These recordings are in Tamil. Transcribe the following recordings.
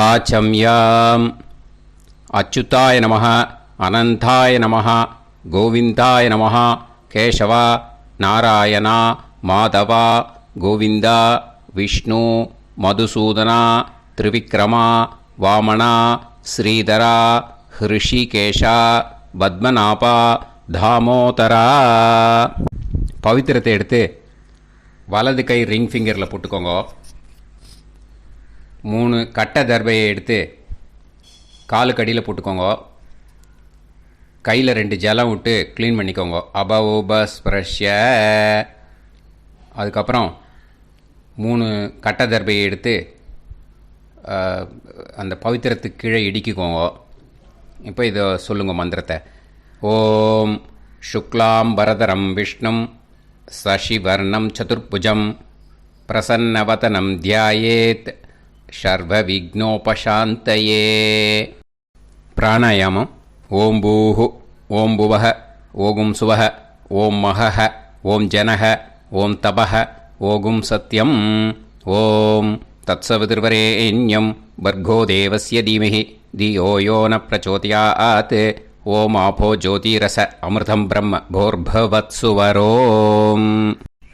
ஆச்சம்யாம். அச்சுதாய நமः, அனந்தாய நமः, கோவிந்தாய நமः, கேசவா, நாராயணா, மாதவா, கோவிந்தா, விஷ்ணு, மதுசூதனா, திரிவிக்ரமா, வாமனா, ஸ்ரீதரா, ஹிருஷிகேஷா, பத்மநாபா, தாமோதரா. பவித்திரத்தை எடுத்து வலது கை ரிங் ஃபிங்கரில் போட்டுக்கோங்க. 3 கட்டை தர்பையை எடுத்து காலுக்கடியில் போட்டுக்கோங்க. கையில் 2 ஜலம் விட்டு க்ளீன் பண்ணிக்கோங்க. அபவோபஸ்பிரஷ்ய. அதுக்கப்புறம் 3 கட்டை தர்பையை எடுத்து அந்த பவித்திரத்துக்கு கீழே இடிக்கிக்கோங்க. இப்போ இதை சொல்லுங்கள் மந்திரத்தை. ஓம் சுக்லாம் வரதரம் விஷ்ணும் சசிவர்ணம் சதுர்புஜம் பிரசன்னவதனம் தியாயேத் சர்வ விக்னோபசாந்தயே. பிராணாயாமம். ஓம் பூஹு, ஓம் புவஹ, ஓகும் சுவஹ, ஓம் மஹஹ, ஓம் ஜனஹ, ஓம் தபஹ, ஓகும் சத்யம். ஓம் தத்சவிதுர்வரேண்யம் பர்கோ தேவஸ்ய தீமஹி தியோ யோ ந பிரச்சோதயாத். ஓம் ஆபோ ஜோதிரச அமிர்தம் பிரம்ம போர்பவத்சுவரோம்.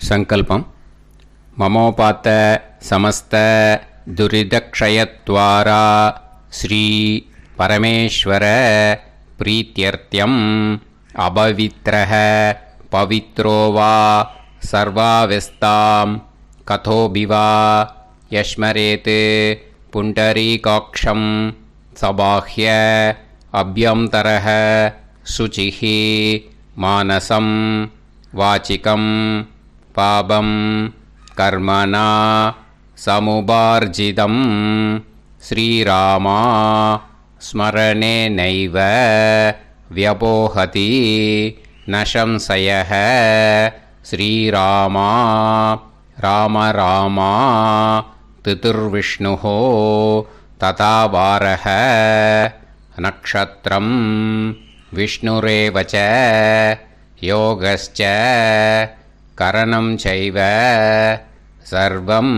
சங்கல்பம். மமோபாத்த சமஸ்த துரிதக்ஷயத்வாரா ஸ்ரீ பரமேஸ்வர பிரீத்யர்த்தியம் அபவித்ரஹ பவித்ரோ வா சர்வாவஸ்தாம் கதோபிவா யஸ்மரேத் புண்டரீகாக்ஷம் சபாஹ்ய அப்யந்தரஹ சுசிஹ மானசம் வாசிகம் பாபம் கர்மணா சமுபார்ஜிதம் ஸ்ரீராமா ஸ்மரணேனைவ வ்யபோஹதி நசம்சயஹ. ஸ்ரீராமா ராம ராமா திதிர்விஷ்ணுஹோ ததா வாரஹ. நக்ஷத்ரம் விஷ்ணுரேவச யோகஸ்ச கரணம் சைவ சர்வம்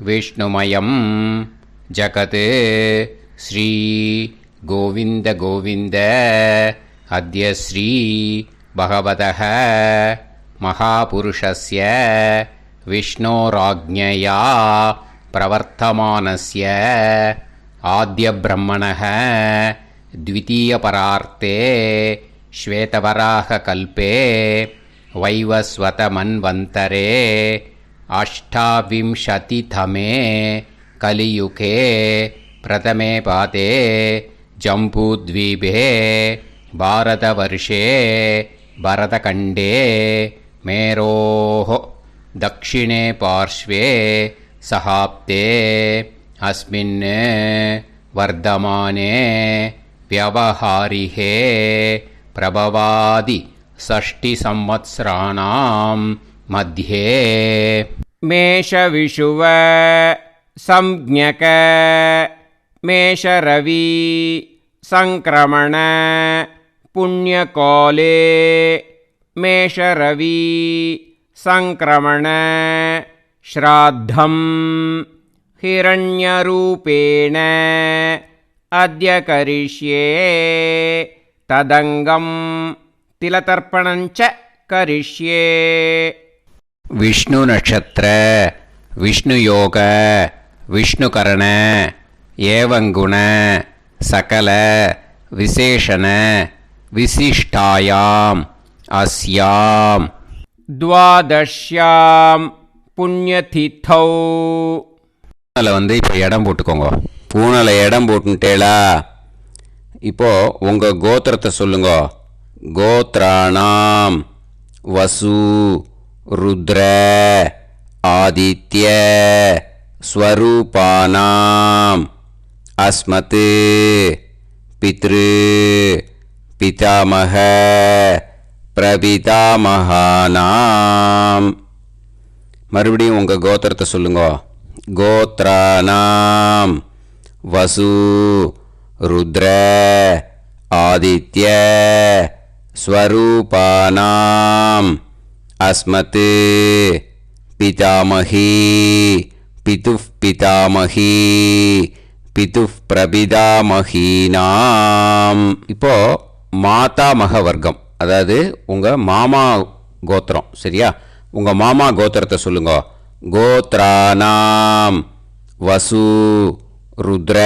விஷ்ணுமயம் ஜகத். ஸ்ரீ கோவிந்த கோவிந்த அத்ய ஸ்ரீ பகவதः மகாபுருஷஸ்ய விஷ்ணோராஜ்ஞயா பிரவர்த்தமானஸ்ய ஆத்யப்ரஹ்மணः த்விதீயபரார்த்தே ஸ்வேதவராககல்பே வைவஸ்வதமன்வந்தரே அஷ்டாவிம்சதிதமே கலியுகே பிரதமே பாதே ஜம்பூத்வீபே பாரதவர்ஷே பரதகண்டே மேரோः தக்ஷிணே பார்ஷ்வே சஹாப்தே அஸ்மின் வர்தமானே வியவஹாரிஹே பிரபவாதி षष्टि संवत्सराणां मध्ये. मेषविषुव संज्ञक मेषरवि संक्रमण पुण्यकाले मेषरवि संक्रमण श्राद्धं हिरण्यरूपेण अद्य करिष्ये तदंगं तिलतर्पणञ्च करिष्ये. विष्णु नक्षत्र विष्णु योग विष्णुकरण एवं गुण सकल विशेषण विशिष्टायाम् अस्याम् द्वादश्यां पुण्यतिथौ. பூனலை வந்து இப்போ இடம் போட்டுக்கோங்க. பூனலை இடம் போட்டுட்டேளா? இப்போது உங்கள் கோத்திரத்தை சொல்லுங்க. கோத்ராணாம் வசு ருத்ர ஆதித்ய ஸ்வரூபானாம் அஸ்மத் பித்ரு பிதாமக பிரபிதாமகானாம். மறுபடியும் உங்கள் கோத்திரத்தை சொல்லுங்க. கோத்ராணாம் வசு ருத்ர ஆதித்ய ஸ்வரூபானாம் அஸ்மத் பிதாமகி பிதுப் பிதாமகி பிது பிரபிதாமஹீனாம். இப்போ மாதாமக வர்க்கம், அதாவது உங்கள் மாமா கோத்திரம். சரியா? உங்கள் மாமா கோத்திரத்தை சொல்லுங்க. கோத்ரானாம் வசு ருத்ர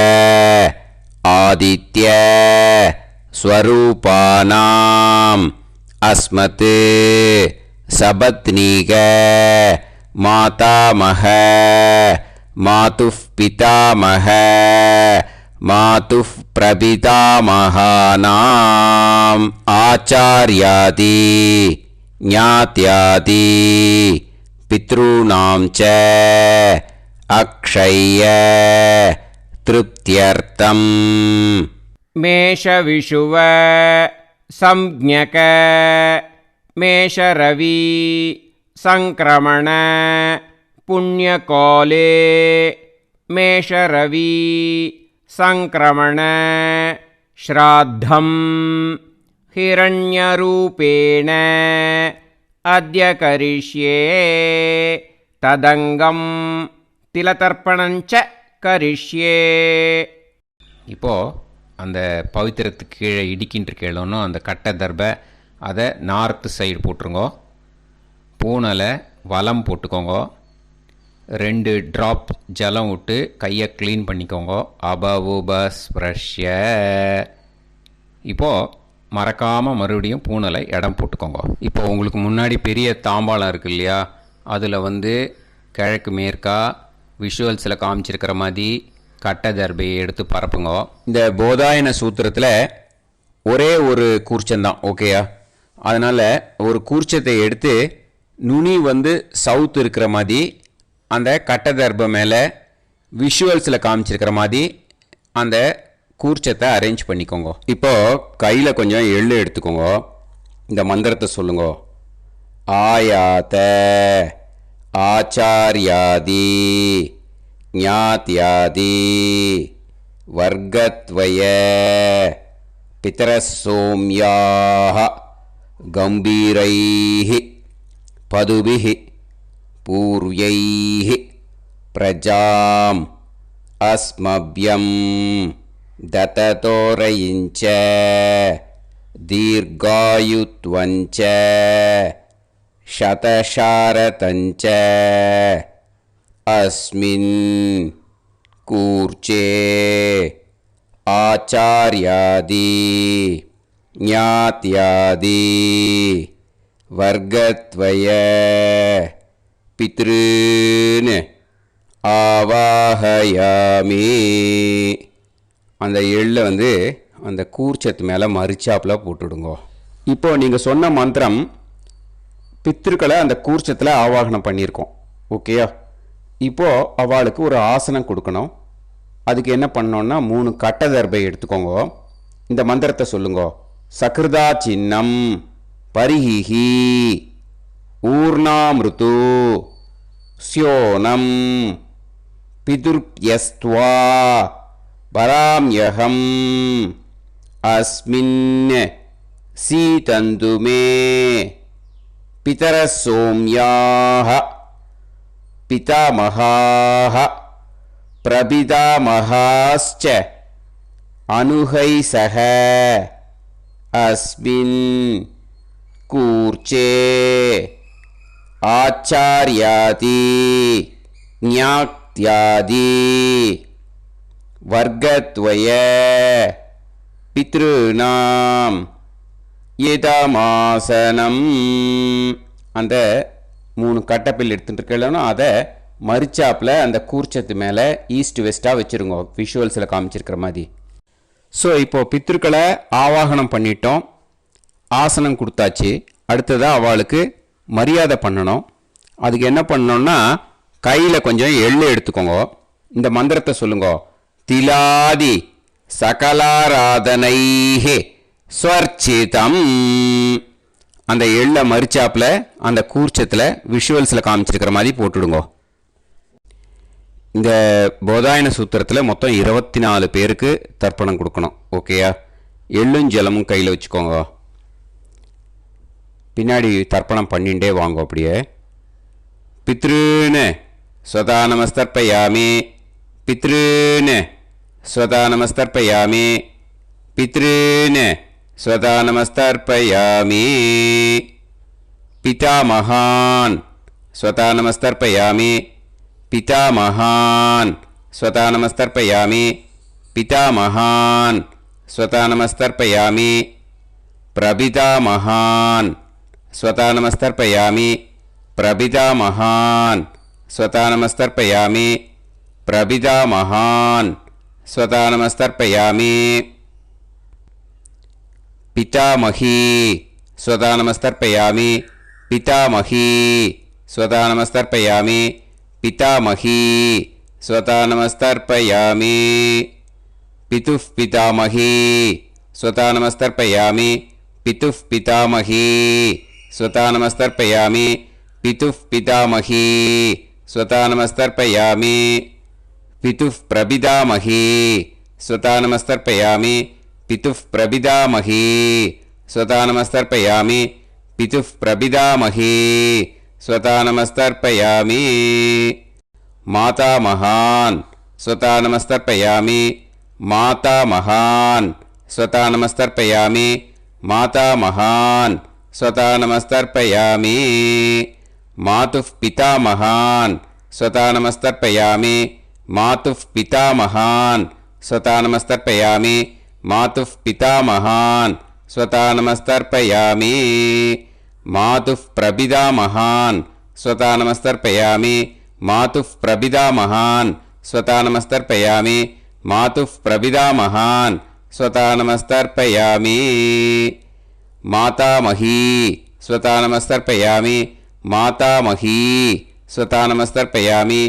ஆதித்ய ஸ்வரூபானாம் அஸ்மத் சபத்னீக மாதாமக மாதுஃப் பிதாமக மாதுஃப் பிரபிதாமகானாம் ஆச்சார்யாதி ஞாத்யாதி பித்ருணாம் ச அக்ஷய திருப்தியர்த்தம். மேஷவிஷுவ சம்ஞக மேஷரவி சங்கிரமண புண்ணியகாலே மேஷரவி சங்கிரமண ஸ்ராத்தம் ஹிரண்யரூபேண அத்ய கரிஷ்யே ததங்கம் திலதர்ப்பணஞ்ச கரிஷ்யே. இப்போது அந்த பவித்திரத்துக்கு கீழே இடிக்கின்ற கேளோன்னு அந்த கட்டை தர்பை அதை நார்த்து சைடு போட்டுருங்கோ. பூனலை வலம் போட்டுக்கோங்க. 2 ட்ராப் ஜலம் விட்டு கையை க்ளீன் பண்ணிக்கோங்க. அபவுபஸ்ப்ரஷ்ய. இப்போது மறக்காமல் மறுபடியும் பூனலை இடம் போட்டுக்கோங்க. இப்போ உங்களுக்கு முன்னாடி பெரிய தாம்பாளம் இருக்கு இல்லையா, அதில் கிழக்கு மேற்கா விஷுவல்ஸில் காமிச்சிருக்கிற மாதிரி கட்டை தர்பையை எடுத்து பரப்புங்க. இந்த போதாயன சூத்திரத்தில் ஒரே ஒரு கூர்ச்சந்தான். ஓகேயா? அதனால் ஒரு கூர்ச்சத்தை எடுத்து நுனி சவுத் இருக்கிற மாதிரி அந்த கட்டை தர்பை மேலே விஷுவல்ஸில் காமிச்சிருக்கிற மாதிரி அந்த கூர்ச்சத்தை அரேஞ்ச் பண்ணிக்கோங்க. இப்போது கையில் கொஞ்சம் எள்ளு எடுத்துக்கோங்க. இந்த மந்திரத்தை சொல்லுங்க. ஆயாத ஆச்சாரியாதி ஞாத்யாதி வர்கத்வய பிதரசோம்யாஹ கம்பீரைஹி பதுபிஹி பூர்வைஹி பிரஜாம் அஸ்மப்யம் தததோரயிஞ்ச தீர்காயுத்வஞ்ச சதசாரதஞ்ச அஸ்மின் கூர்ச்சே ஆச்சார்யாதி ஞாத்யாதி வர்கத்வய பித்ருன் ஆவாஹயாமி. அந்த எள்ளை அந்த கூர்ச்சத்து மேலே மரிச்சாப்பில் போட்டுடுங்க. இப்போது நீங்கள் சொன்ன மந்திரம் பித்ருக்களை அந்த கூர்ச்சத்தில் ஆவாகனம் பண்ணியிருக்கோம். ஓகேயா? இப்போது அவளுக்கு ஒரு ஆசனம் கொடுக்கணும். அதுக்கு என்ன பண்ணோன்னா 3 கட்டை தர்பை எடுத்துக்கோங்க. இந்த மந்திரத்தை சொல்லுங்க. சக்ருதா சின்னம் பரிஹிஹி ஊர்ணாமிருத்து ஸ்யோனம் பிதுர்யஸ்த்வா பராம்யகம் அஸ்மின் சீதந்து மே பிதரசோம்யாஹ பிதாமகாஹ பிரபிதாமகாஸ்ச அனுஹைசஹ அஸ்மின் கூர்ச்சே ஆச்சார்யாதி ஞாத்யாதி வர்கத்வய பித்ருநாம் இதமாசனம். அந்த 3 கட்டப்பில் எடுத்துகிட்டு இருக்கலன்னா அதை மரிச்சாப்பில் அந்த கூர்ச்சத்து மேலே ஈஸ்ட் வெஸ்ட்டாக வச்சுருங்க, விஷுவல்ஸில் காமிச்சிருக்கிற மாதிரி. ஸோ இப்போது பித்ருக்களை ஆவாகனம் பண்ணிட்டோம், ஆசனம் கொடுத்தாச்சு. அடுத்ததாக அவளுக்கு மரியாதை பண்ணணும். அதுக்கு என்ன பண்ணணும்னா கையில் கொஞ்சம் எள்ளு எடுத்துக்கோங்க. இந்த மந்திரத்தை சொல்லுங்க. திலாதி சகலாராதனைஹே ஸ்வர்ச்சிதம். அந்த எள்ளை மரிச்சாப்பில் அந்த கூர்ச்சத்தில் விஷுவல்ஸில் காமிச்சிருக்கிற மாதிரி போட்டுடுங்க. இந்த போதாயன சூத்திரத்தில் மொத்தம் 24 பேருக்கு தர்ப்பணம் கொடுக்கணும். ஓகேயா? எள்ளும் ஜலமும் கையில் வச்சுக்கோங்க. பின்னாடி தர்ப்பணம் பண்ணிகிட்டே வாங்க. அப்படியே பித்ருன்னு ஸ்வதா நமஸ்தர்ப்பயாமி பித்ருன்னு स्वता नमस्तर्पयामि पितॄन् स्वता नमस्तर्पयामि पितामहान् स्वता नमस्तर्पयामि पितामहान् स्वता नमस्तर्पयामि पितामहान् स्वता नमस्तर्पयामि प्रपितामहान् स्वता नमस्तर्पयामि प्रपितामहान् स्वता नमस्तर्पयामि प्रपितामहान् स्वता नमस्तर्पयामि पितामही स्वता नमस्तर्पयामि पितामही स्वता नमस्तर्पयामि पितामही स्वता नमस्तर्पयामि पितुः पितामही स्वता नमस्तर्पयामि पितुः पितामही स्वता नमस्तर्पयामि पितुः पितामही स्वता नमस्तर्पयामि पितुः प्रपितामही स्वता नमस्तर्पयामि पितुः प्रपितामही स्वता नमस्तर्पयामि पितुः प्रपितामही स्वता नमस्तर्पयामि मातामहान् स्वता नमस्तर्पयामि मातामहान् स्वता नमस्तर्पयामि मातामहान् स्वता नमस्तर्पयामि मातुः पितामहान् स्वता नमस्तर्पयामि मातुः पितामहान् स्वता नमस्तर्पयामि मातुः पितामहान् स्वता नमस्तर्पयामि मातुः प्रपितामहान् स्वता नमस्तर्पयामि मातुः प्रपितामहान् स्वता नमस्तर्पयामि मातुः प्रपितामहान् स्वता नमस्तर्पयामि मातामही स्वता नमस्तर्पयामि मातामही स्वता नमस्तर्पयामि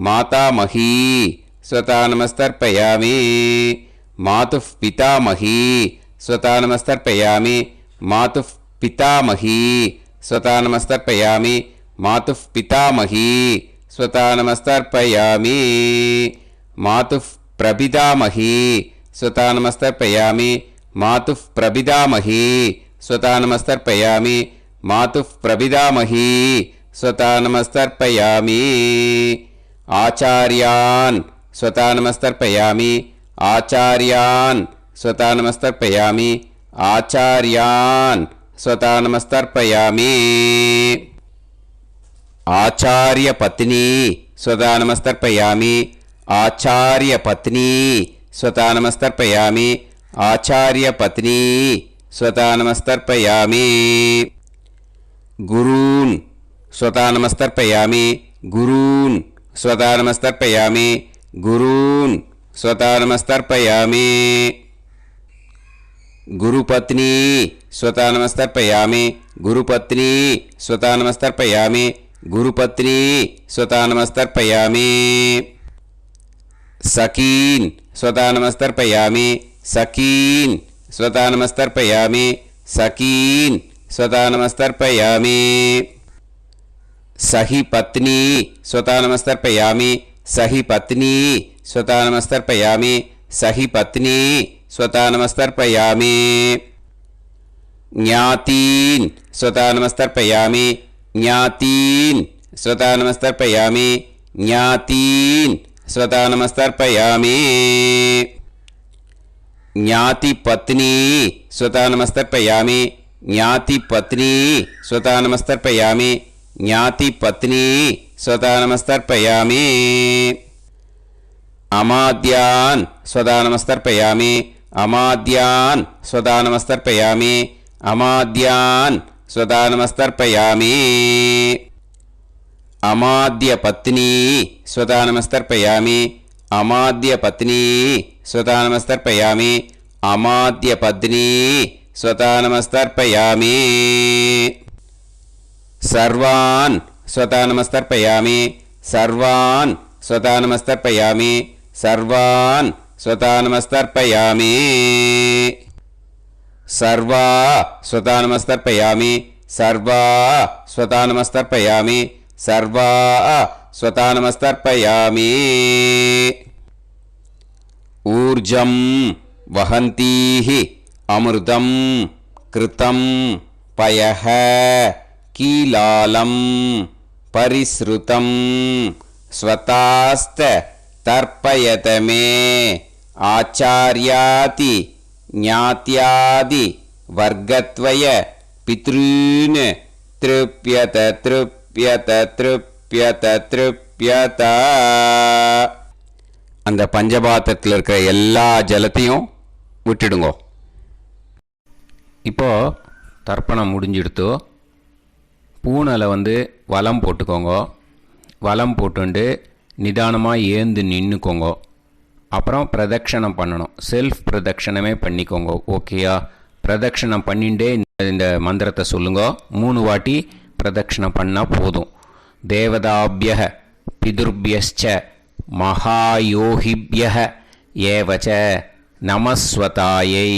मातामही स्वता नमस्तर्पयामि मातुः पितामही स्वता नमस्तर्पयामि मातुः पितामही स्वता नमस्तर्पयामि मातुः पितामही स्वता नमस्तर्पयामि मातुः प्रपितामही स्वता नमस्तर्पयामि मातुः प्रपितामही स्वता नमस्तर्पयामि मातुः प्रपितामही स्वता नमस्तर्पयामि आचार्यान् स्वता नमस्तर्पयामि आचार्यान् स्वता नमस्तर्पयामि आचार्यान् स्वता नमस्तर्पयामि आचार्यपत्नी स्वता नमस्तर्पयामि आचार्यपत्नी स्वता नमस्तर्पयामि आचार्यपत्नी स्वता नमस्तर्पयामि गुरून् स्वता नमस्तर्पयामि गुरून् स्वता नमस्तर्पयामि गुरून् स्वता नमस्तर्पयामि गुरुपत्नी स्वता नमस्तर्पयामि गुरुपत्नी स्वता नमस्तर्पयामि गुरुपत्नी स्वता नमस्तर्पयामि सखीन् स्वता नमस्तर्पयामि सखीन् स्वता नमस्तर्पयामि सखीन् स्वता नमस्तर्पयामि सही पत्नी स्वता नमस्तर्पयामि सही पत्नी स्वता नमस्तर्पयामि सही पत्नी स्वता नमस्तर्पयामि ज्ञातीन् स्वता नमस्तर्पयामि ज्ञातीन् स्वता नमस्तर्पयामि ज्ञातीन् स्वता नमस्तर्पयामि ज्ञातिपत्नी स्वता नमस्तर्पयामि ज्ञातिपत्नी स्वता नमस्तर्पयामि ज्ञातिपत्नी स्वता नमस्तर्पयामि अमाद्यान् स्वता नमस्तर्पयामि अमाद्यान् स्वता नमस्तर्पयामि अमाद्यान् स्वता नमस्तर्पयामि अमाद्यपत्नी स्वता नमस्तर्पयामि अमाद्यपत्नी स्वता नमस्तर्पयामि अमाद्यपत्नी स्वता नमस्तर्पयामि सर्वान् स्वता नमस्तर्पयामि सर्वान् स्वता नमस्तर्पयामि सर्वान् स्वता नमस्तर्पयामि सर्वा स्वता नमस्तर्पयामि सर्वा स्वता नमस्तर्पयामि सर्वा स्वता नमस्तर्पयामि ऊर्जं वहन्तीः अमृतं कृतं पयः कीलालं परिसृतं स्वतास्त तर्पयत मे ஆச்சாரியாதி ஞாத்யாதி வர்க்கத்வய பித்ருன் திருப்யத திருப்யத திருப்யத திருப்யத. அந்த பஞ்சபாத்திரத்தில் இருக்கிற எல்லா ஜலத்தையும் விட்டுடுங்கோ. இப்போது தர்ப்பணம் முடிஞ்சிடுத்தோ பூனலை வலம் போட்டுக்கோங்க. வலம் போட்டுண்டு நிதானமாக ஏந்து நின்றுக்கோங்க. அப்புறம் பிரதட்சணம் பண்ணணும். செல்ஃப் பிரதட்சணமே பண்ணிக்கோங்க. ஓகேயா? பிரதட்சணம் பண்ணிண்டே இந்த மந்திரத்தை சொல்லுங்க. 3 வாட்டி பிரதட்சணம் பண்ணால் போதும். தேவதாபிய பிதுர்பியச்ச மகாயோகிபிய ஏவச்ச நமஸ்வதாயை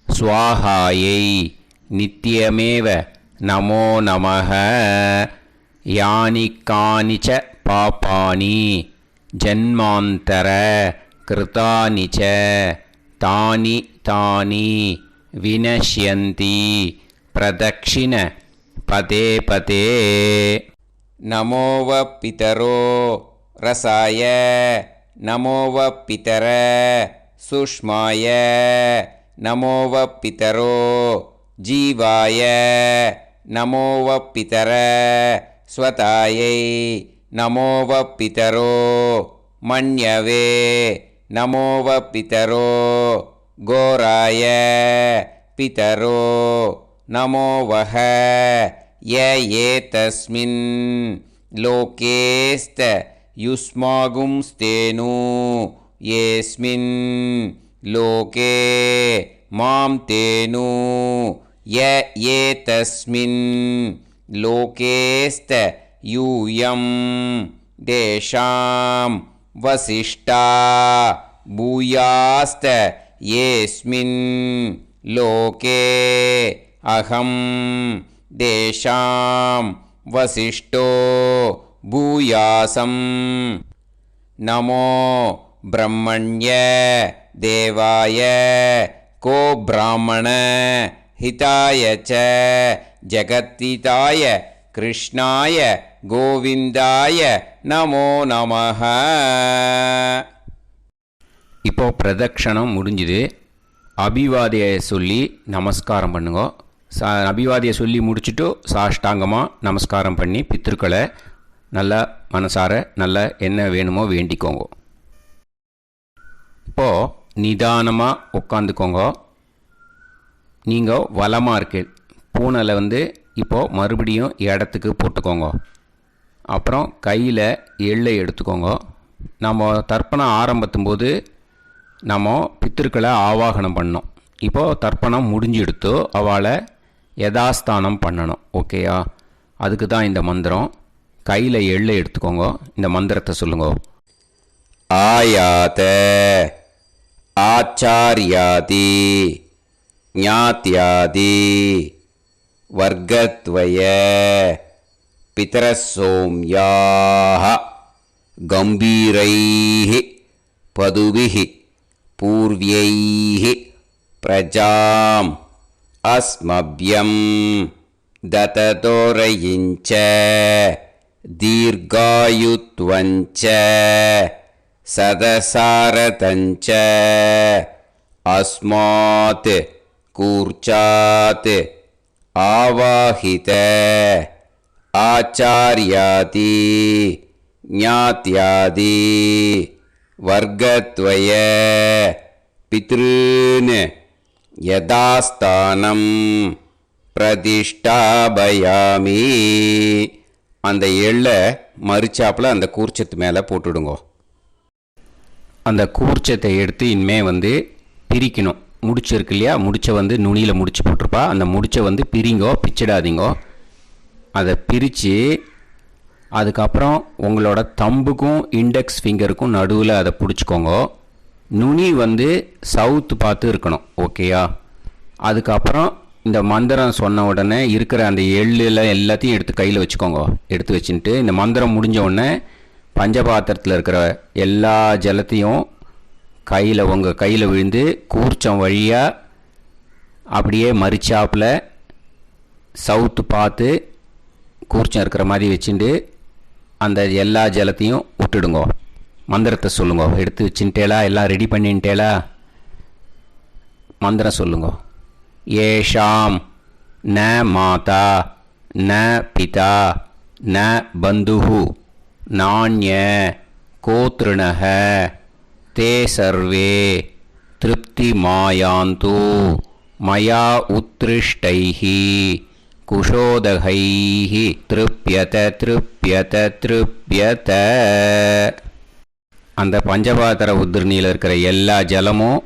ஸ்வாஹாயை நித்யமேவ நமோ நமஹ. யானி கானிச்ச பாபானி ஜன்மாந்தர கிருதானி ச தானி தானி வினஷ்யந்தி பிரதக்ஷிண பதே பதே. நமோவ பிதரோ ரசாய நமோவ பிதர சுஷ்மாய நமோவ பிதரோ ஜீவாய நமோவ பிதர ஸ்வதாயை நமோவ பிதரோ மன்யவே நமோவ பிதரோ கோராய பிதரோ நமோவஹ. ய தஸ்மின் லோகேஸ்த யுஸ்மாகும்ஸ்தேனு யேஸ்மின் லோகே மாம் தேனு. ய தஸ்மின் லோகேஸ்த யூயம் தேஷாம் வசிஷ்டா பூயாஸ்த யேஸ்மின் லோகே அகம் தேஷாம் வசிஷ்டோ பூயாசம். நமோ பிரம்மண்ய தேவாய கோ பிராமண ஹிதாய ச ஜகத்திதாய கிருஷ்ணாய கோவிந்தாய நமோ நமஹ. இப்போ பிரதட்சணம் முடிஞ்சுது. அபிவாதியை சொல்லி நமஸ்காரம் பண்ணுங்க. அபிவாதியை சொல்லி முடிச்சுட்டு சாஷ்டாங்கமாக நமஸ்காரம் பண்ணி பித்ருக்களை நல்லா மனசார நல்லா என்ன வேணுமோ வேண்டிக்கோங்க. இப்போது நிதானமாக உட்காந்துக்கோங்க. நீங்கள் வலமாக இருக்கு பூனலை இப்போது மறுபடியும் இடத்துக்கு போட்டுக்கோங்க. அப்புறம் கையில் எள்ளை எடுத்துக்கோங்க. நம்ம தர்ப்பணம் ஆரம்பித்தும் போது நம்ம பித்திருக்களை ஆவாகனம் பண்ணோம். இப்போது தர்ப்பணம் முடிஞ்செடுத்து அவளை யதாஸ்தானம் பண்ணணும். ஓகேயா? அதுக்கு தான் இந்த மந்திரம். கையில் எள்ளை எடுத்துக்கோங்க. இந்த மந்திரத்தை சொல்லுங்க. ஆயாத ஆச்சாரியாதி ஞாத்யாதி வர்க்கத்வய பிதரசோம்யாஹ கம்பீரைஹ பதுபிஹ பூர்வ்யைஹ பிரஜாம் அஸ்மப்யம் தததோரயிஞ்ச தீர்காயுத்வஞ்ச சதசாரதஞ்ச அஸ்மாத் கூர்ச்சாத் ஆவாஹித ஆச்சார்யாதி ஞாத்யாதி வர்க்கத்வய பித்ருன் யதாஸ்தானம் பிரதிஷ்டாபயாமி. அந்த எள்ளை மறிச்சாப்பில் அந்த கூர்ச்சத்து மேலே போட்டுடுங்கோ. அந்த கூர்ச்சத்தை எடுத்து இனிமே பிரிக்கணும். முடிச்சு இருக்கு இல்லையா? முடிச்சை நுனியில் முடிச்சு போட்டிருப்பா. அந்த முடிச்சை பிரிங்கோ, பிச்சிடாதீங்கோ. அதை பிரித்து அதுக்கப்புறம் உங்களோட தம்புக்கும் இண்டெக்ஸ் ஃபிங்கருக்கும் நடுவில் அதை பிடிச்சிக்கோங்க. நுனி சவுத்து பார்த்து இருக்கணும். ஓகேயா? அதுக்கப்புறம் இந்த மந்திரம் சொன்ன உடனே இருக்கிற அந்த எள்ளில் எல்லாத்தையும் எடுத்து கையில் வச்சுக்கோங்க. எடுத்து வச்சுட்டு இந்த மந்திரம் முடிஞ்ச உடனே பஞ்சபாத்திரத்தில் இருக்கிற எல்லா ஜலத்தையும் உங்கள் கையில் விழுந்து கூர்ச்சம் வழியாக அப்படியே மறிச்சாப்பில் சவுத்து பார்த்து கூர்ச்சம் இருக்கிற மாதிரி வச்சுட்டு அந்த எல்லா ஜலத்தையும் விட்டுடுங்க. மந்திரத்தை சொல்லுங்க. எடுத்து வச்சுட்டேளா? எல்லாம் ரெடி பண்ணிட்டேளா? மந்திரம் சொல்லுங்க. ஏஷாம் ந மாதா ந பிதா ந பந்துஹு நாண்ய கோத்ருணஹ தே சர்வே திருப்திமாயாந்து மயா உத்ருஷ்டைஹி குஷோதகைஹி திருப்யத திருப்யத திருப்யத. அந்த பஞ்சபாத்திர உதிரணியில் இருக்கிற எல்லா ஜலமும்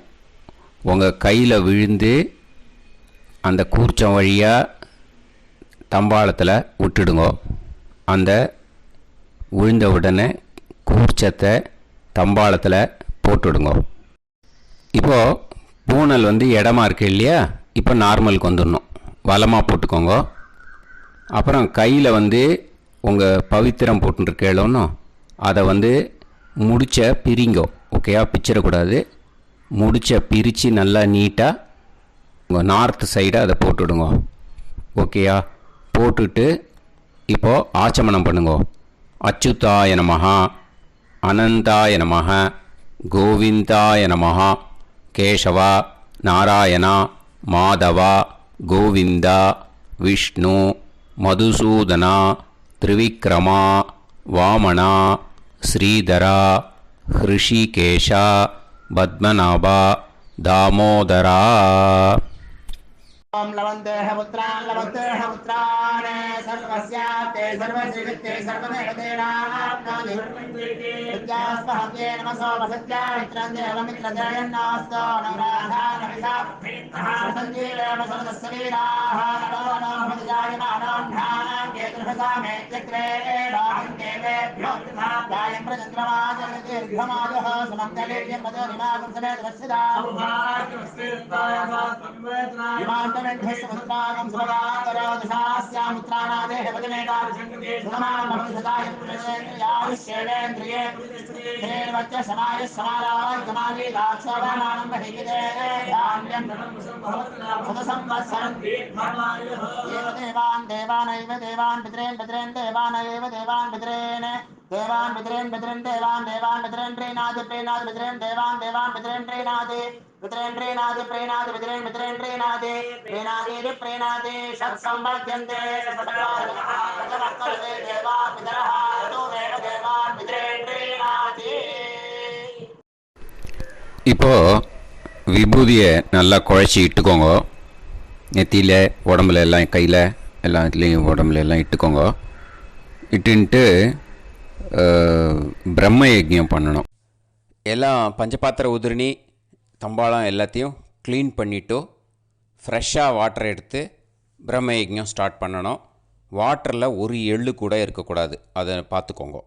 உங்கள் கையில் விழுந்து அந்த கூர்ச்சம் வழியாக தம்பாளத்தில் விட்டுடுங்க. அந்த விழுந்த உடனே கூர்ச்சத்தை தம்பாளத்தில் போட்டுவிடுங்க. இப்போது பூனல் இடமா இருக்கு இல்லையா? இப்போ நார்மலுக்கு வந்துடணும். வலமாக போட்டுக்கோங்க. அப்புறம் கையில் உங்கள் பவித்திரம் போட்டுருக்கேளோன்னு அதை முடிச்ச பிரிங்கோ. ஓகேயா? பிச்சிடக்கூடாது. முடிச்ச பிரித்து நல்லா நீட்டாக உங்கள் நார்த் சைடை அதை போட்டுவிடுங்க. ஓகேயா? போட்டுட்டு இப்போது ஆச்சமனம் பண்ணுங்க. அச்சுதாய நமஹ, அனந்தாய நமஹ, கோவிந்தாய நமஹ, கேசவா, நாராயணா, மாதவா, கோவிந்தா, விஷ்ணு, மதுசூதனா, திரிவிக்ரமா, வாமனா, ஸ்ரீதரா, ஹிருஷிகேஷா, பத்மநாபா, தாமோதரா. ओम लवन्तेह पुत्रान् सर्वस्याप्ते सर्वश्रीवित्ते सर्वदेवतेनाप्नोति विद्यास्महत्ये नमसो वसत्या मित्रं देवमित्रजयन्नास्तो नवराधानविषाभीतः सञ्जीवेम सर्वस्वीराः नमो नमः जायमानोऽन्धानां केतुर्भसामे चक्रे राहं देवेभ्यो गायं प्रचन्द्रमाजगतिर्घमाजः समङ्गलेर्यं पदोनिमागं समेत वत्सदा विमानमेध्यस्वत्रागं सुभगान्तरोदशास्यामुत्राणादेह पदमेकाविशङ्कते सुमानमभिसदाय पुरुषेन्द्रियायुष्येवेन्द्रिये हेर्वच्च समायुः समाराय कमाली दाक्षोभामानं बहिगिदे यान्यं सदसंवत्सरं एव देवान् पितरेन् देवानैव देवान् पितरेन् प्रीणाति पितरेन् देवान् पितरेन् प्रीणाति प्रीणाति षट्संवर्ध्यन्ते देवा पितरः देवान् पितरेन् प्रीणाति. இப்போது விபூதியை நல்லா குழச்சி இட்டுக்கோங்க. நெத்தியில், உடம்புல எல்லாம், கையில் எல்லாம் இதுலேயும் உடம்புல எல்லாம் இட்டுக்கோங்க. இட்டுன்ட்டு பிரம்ம யஜ்ஞம் பண்ணணும். எல்லாம் பஞ்சபாத்திர உதிரணி தம்பாளம் எல்லாத்தையும் க்ளீன் பண்ணிவிட்டு ஃப்ரெஷ்ஷாக வாட்டரை எடுத்து பிரம்ம யஜ்ஞம் ஸ்டார்ட் பண்ணணும். வாட்டரில் ஒரு எள்ளு கூட இருக்கக்கூடாது. அதை பார்த்துக்கோங்க.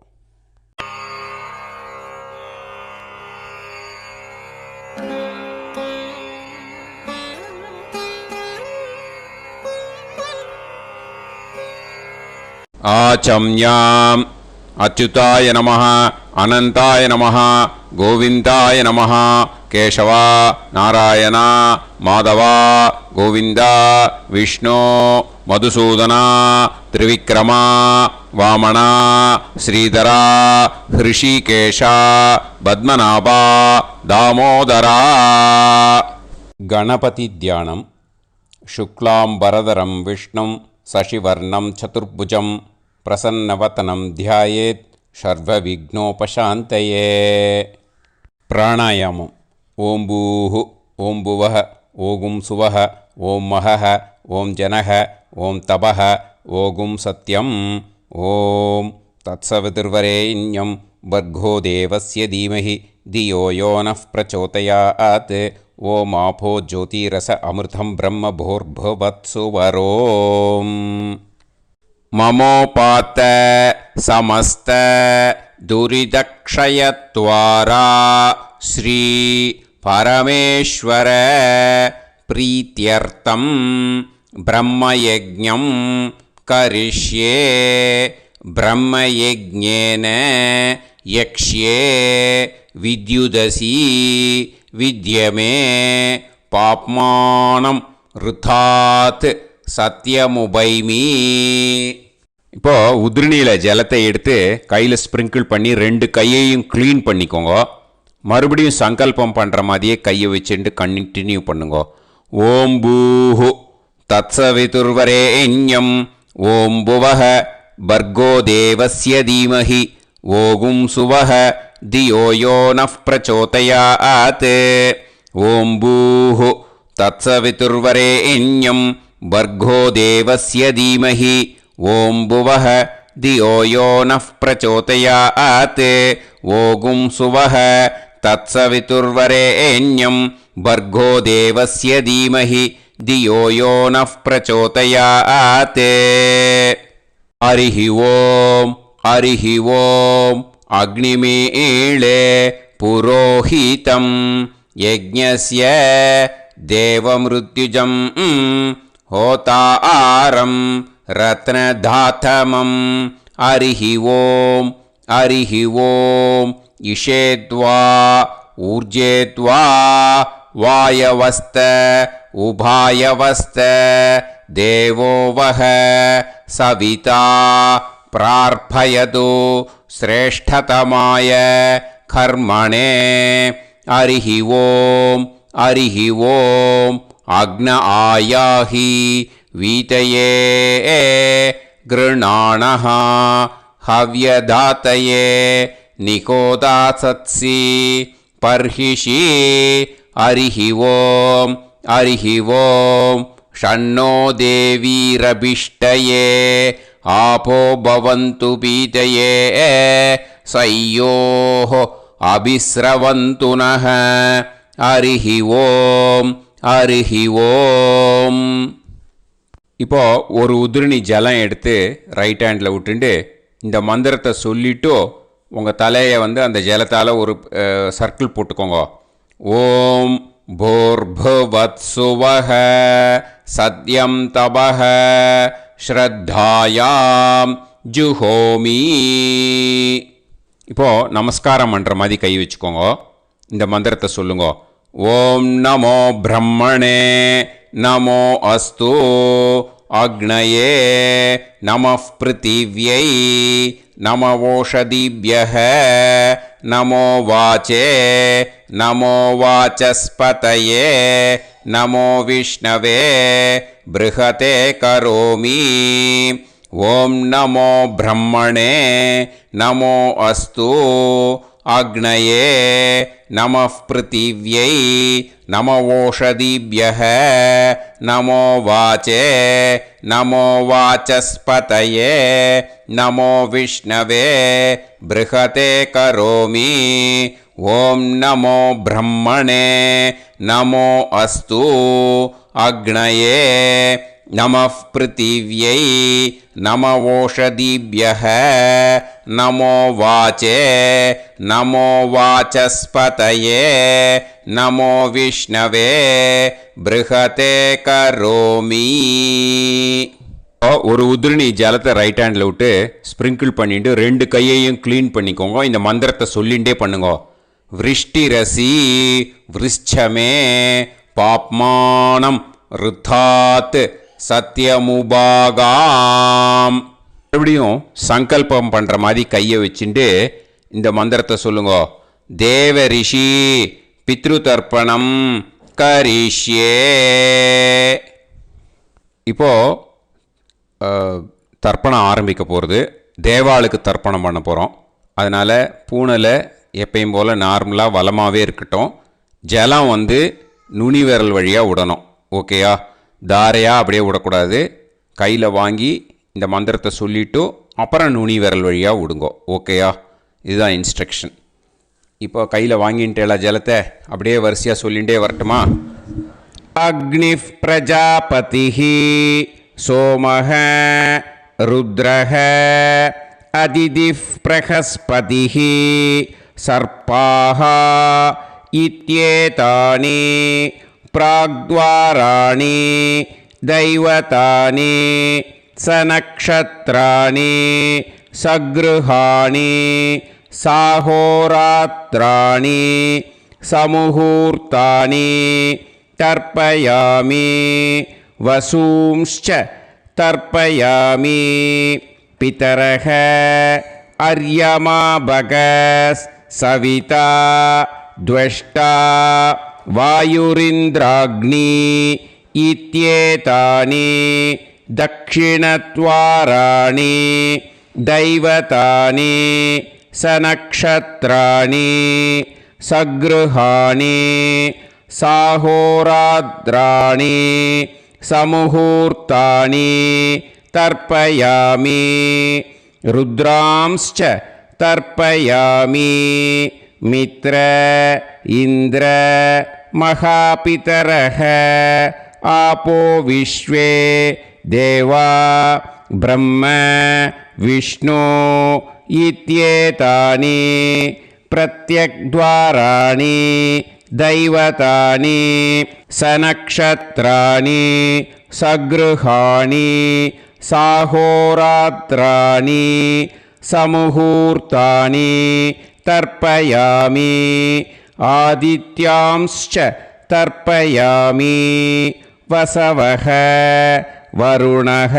ஆச்சம்யாம் அச்சுதாய நமஹ, அனந்தாய நமஹ, கோவிந்தாய நமஹ, கேசவா, நாராயணா, மாதவா, கோவிந்தா, விஷ்ணு, மதுசூதனா, திரிவிக்ரமா, வாமனா, ஸ்ரீதரா, ஹிருஷிகேஷா, பத்மநாபா, தாமோதரா. கணபதி தியானம். शुक्लांबरधरं विष्णुं शशिवर्णं चतुर्भुजं प्रसन्नवदनं ध्यायेत् सर्वविघ्नोपशान्तये. प्राणायामम्. ओं भूः, ओं भुवः, ओं सुवः, ओं महः, ओं जनः, ओं तपः, ओं सत्यम्. ओं तत्सवितुर्वरेण्यं भर्गो देवस्य धीमहि धियो यो नः प्रचोदयात्. ओम आपो ज्योतिरस अमृतं ब्रह्म भूर्भुवत्सुवरोम्. ममोपात समस्त दुरिदक्षयत्वारा श्री परमेश्वर प्रीत्यर्थं ब्रह्मयज्ञं करिष्ये. ब्रह्मयज्ञेन यक्ष्ये विद्युदसि विद्यमे पाप्मानं ऋथात् सत्यमुपैमि. இப்போது உதிரணியில் ஜலத்தை எடுத்து கையில் ஸ்ப்ரிங்கிள் பண்ணி 2 கையையும் க்ளீன் பண்ணிக்கோங்க. மறுபடியும் சங்கல்பம் பண்ணுற மாதிரியே கையை வச்சுட்டு கண்டினியூ பண்ணுங்க. ஓம் பூஹு தத்சவிதுர்வரேண்யம் ஓம் புவஹ பர்கோ தேவஸ்ய தீமஹி ஓகும் சுவஹ தியோ யோ நஃப் பிரச்சோதயாத். ஓம் பூஹு தத்சவிதுர்வரேண்யம் பர்கோ தேவஸ்ய தீமஹி ஓம் புவஹ தியோ யோ நஃப் பிரச்சோதயாத். ஓகும் சுவஹ தத்சவிதுர்வரேண்யம் பர்கோ தேவஸ்ய தீமஹி தியோ யோ நஃப் பிரச்சோதயாத். ஹரிஹி ஓம் ஹரிஹி ஓம் அக்னிமீளே புரோஹிதம் யஜ்ஞஸ்ய தேவமிருத்யுஜம் ஹோதாரம் ரத்னதாத்தமம். ஹரிஹி ஓம் ஹரிஹி ஓம் இஷேத்வா ஊர்ஜேத்வா வாயவஸ்த உபாயவஸ்த தேவோ வஹ சவிதா பிரார்ப்பயது ஸ்ரேஷ்டதமாய கர்மணே. ஹரிஹி ஓம் ஹரிஹி ஓம் அக்ன ஆயாஹி வீதயே கிருணாணஹ ஹவ்யதாத்தயே நிகோதாசத்சி பர்ஹிஷி. ஹரிஹி ஓம் ஹரிஹி ஓம் ஷண்ணோ தேவீரபிஷ்டயே ஆபோ பவந்து பீதயே சய்யோஹ அபிஸ்ரவந்து நஹ. ஹரிஹி ஓம் ஹரிஹி ஓம். இப்போ ஒரு உதிரணி ஜலம் எடுத்து ரைட் ஹேண்டில் விட்டுண்டு இந்த மந்திரத்தை சொல்லிட்டு உங்கள் தலையை அந்த ஜலத்தால் ஒரு சர்க்கிள் போட்டுக்கோங்க. ஓம் பூர்புவத்சுவஹ சத்யம் தபஹ ஸ்ரத்தாயாம் ஜுஹோமி. இப்போது நமஸ்காரம் பண்ணுற மாதிரி கை வச்சுக்கோங்க. இந்த மந்திரத்தை சொல்லுங்க. ஓம் நமோ பிரம்மணே நமோ அஸ்து அக்னயே நமः பிருத்திவ்யை நம ஓஷதிभ्यः நமோ வாச்சே நமோ வாசஸ்பதயே நமோ விஷ்ணவே ப்ருஹதே கரோமி. ஓம் நமோ பிரம்மணே நமோ அஸ்து அக்னயே நமः பிருத்திவ்யை நம ஓஷதிभ्यः நமோ வாச்சே நமோ வாசஸ்பதயே நமோ விஷ்ணவே ப்ருஹதே கரோமி. ஓம் நமோ பிரம்மணே நமோ அஸ்து அக்னயே நமः பிருத்திவ்யை நம ஓஷதிभ्यः நமோ வாச்சே நமோ வாசஸ்பதயே நமோ விஷ்ணவே ப்ருஹதே கரோமி. ஒரு உதிரணி ஜலத்தை ரைட் ஹேண்டில் விட்டு ஸ்ப்ரிங்கிள் பண்ணிட்டு 2 கையையும் க்ளீன் பண்ணிக்கோங்க. இந்த மந்திரத்தை சொல்லிகிட்டே பண்ணுங்க. விருஷ்டிரசி விருஷ்சமே பாப்மானம் ருத்தாத் சத்யமுபாகாம். மறுபடியும் சங்கல்பம் பண்ணுற மாதிரி கையை வச்சுட்டு இந்த மந்திரத்தை சொல்லுங்க. தேவ ரிஷி பித்ரு தர்ப்பணம் கரிஷ்யே. இப்போது தர்ப்பணம் ஆரம்பிக்க போகிறது. தேவாளுக்கு தர்ப்பணம் பண்ண போகிறோம். அதனால் பூனையில் எப்பயும் போல் நார்மலாக வளமாகவே இருக்கட்டும். ஜலம் நுனி விரல் வழியாக விடணும். ஓகேயா? தாரையாக அப்படியே விடக்கூடாது. கையில் வாங்கி இந்த மந்திரத்தை சொல்லிவிட்டு அப்புறம் நுனி விரல் வழியாக விடுங்கோ. ஓகேயா? இதுதான் இன்ஸ்ட்ரக்ஷன். இப்போ கையில் வாங்கிட்டேல ஜலத்தை அப்படியே வரிசையாக சொல்லிகிட்டே வரட்டுமா? அக்னிஃப் பிரஜாபதிஹி சோமஹ ருத்ரஹ அதிதிஃப் பிரகஸ்பதிஹி சர்ப்பாஹ இத்யேதானி பிராக்த்வாராணி தைவதானி சநக்ஷத்ராணி சக்ருஹாணி சாஹோராத்ராணி சமுஹூர்த்தானி தர்ப்பயாமி வசூம்ச்ச தர்ப்பயாமி पितरः अर्यमाभगस् सविता द्वष्टा वायुरिन्द्राग्नी इत्येतानि दक्षिणद्वाराणि दैवतानि सनक्षत्राणि सगृहाणि साहोरात्राणि समुहूर्तानि तर्पयामि रुद्रांश्च तर्पयामि मित्र इन्द्र महापितरः आपो विश्वे देवा ब्रह्म विष्णु इत्येतानि प्रत्यग्द्वाराणि दैवतानि सनक्षत्राणि सगृहाणि साहोरात्राणि समुहूर्तानि तर्पयामि आदित्यांश्च तर्पयामि वसवः वरुणः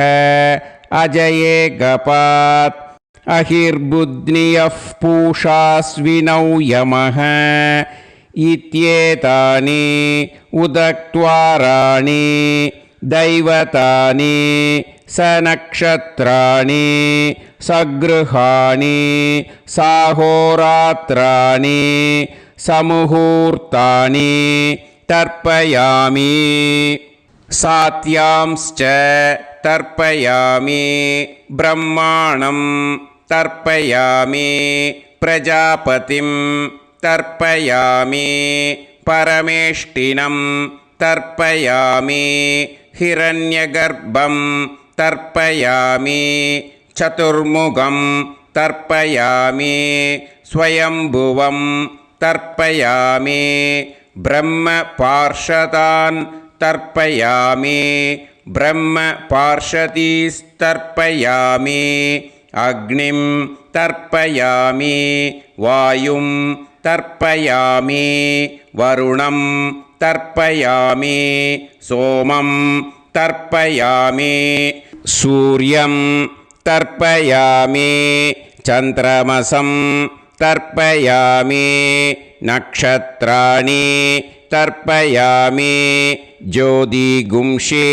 अजयेगपात् अहिर्बुध्नियः पूषास्विनौ यमः इत्येतानि उदक्त्वाराणि दैवतानि सनक्षत्राणि सगृहाणि साहोरात्राणि समुहूर्तानि तर्पयामि सात्यांश्च तर्पयामि ब्रह्माणं तर्पयामि प्रजापतिं तर्पयामि परमेष्टिनं तर्पयामि हिरण्यगर्भं तर्पयामि चतुर्मुखं तर्पयामि स्वयंभुवं तर्पयामि ब्रह्मपार्षदान् तर्पयामि ब्रह्मपार्षदीस्तर्पयामि अग्निं तर्पयामि वायुं तर्पयामि वरुणं तर्पयामि सोमं तर्पयामि सूर्यं तर्पयामि चन्द्रमसं तर्पयामि नक्षत्राणि तर्पयामि ज्योतिगुंषि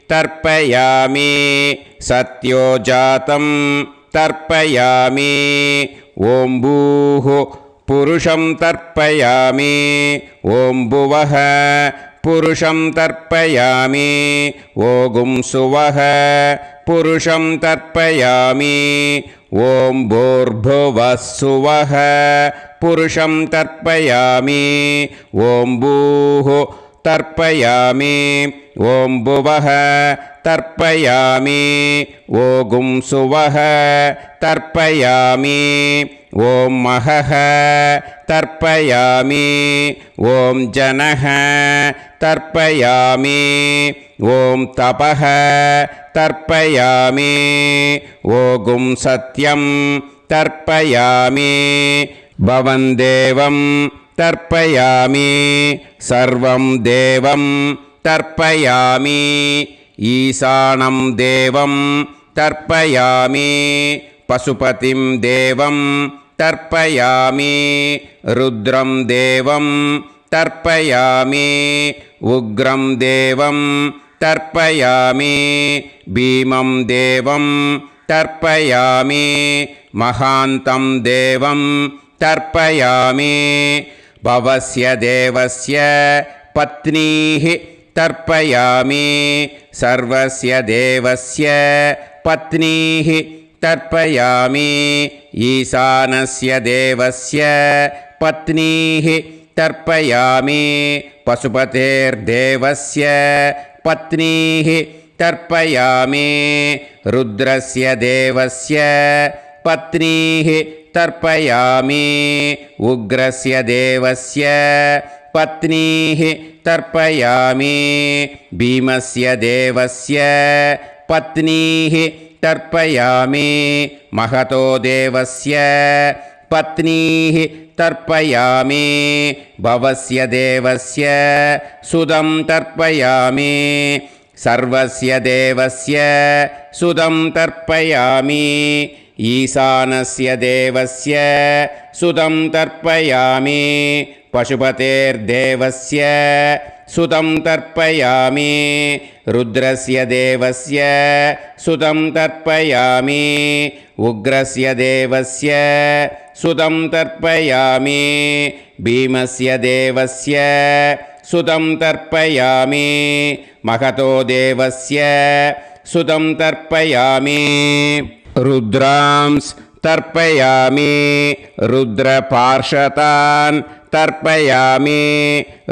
तर्पयामि सत्योजातं तर्पयामि ॐ भूः पुरुषं तर्पयामि ॐ भुवः पुरुषं तर्पयामि ॐ सुवः पुरुषं तर्पयामि ॐ भूर्भुवः सुवः पुरुषं तर्पयामि ॐ भूः तर्पयामि ॐ भुवः तर्पयामि ॐ सुवः तर्पयामि ॐ महः तर्पयामि ॐ जनः तर्पयामि ॐ तपः तर्पयामि ॐ सत्यं तर्पयामि भवं देवं तर्पयामि सर्वं देवं तर्पयामि ईशानं देवं तर्पयामि पशुपतिं देवं तर्पयामि रुद्रं देवं तर्पयामि उग्रं देवं तर्पयामि भीमं देवं तर्पयामि महान्तं देवं तर्पयामि भवस्य देवस्य पत्नीः तर्पयामि सर्वस्य देवस्य पत्नीः तर्पयामि ईशानस्य देवस्य पत्नीः तर्पयामि पशुपतेर्देवस्य पत्नीः तर्पयामि रुद्रस्य देवस्य पत्नीः तर्पयामि उग्रस्य देवस्य पत्नीः तर्पयामि भीमस्य देवस्य पत्नीः तर्पयामि महतो देवस्य पत्नीः तर्पयामि भवस्य देवस्य सुदं तर्पयामि सर्वस्य देवस्य सुतं तर्पयामि ईशानस्य देवस्य सुतं तर्पयामि पशुपतेर्देवस्य सुतं तर्पयामि रुद्रस्य देवस्य सुतं तर्पयामि उग्रस्य देवस्य सुतं तर्पयामि भीमस्य देवस्य सुतं तर्पयामि महतो देवस्य सुतं तर्पयामि रुद्रांस् तर्पयामि रुद्रपार्षदान् तर्पयामि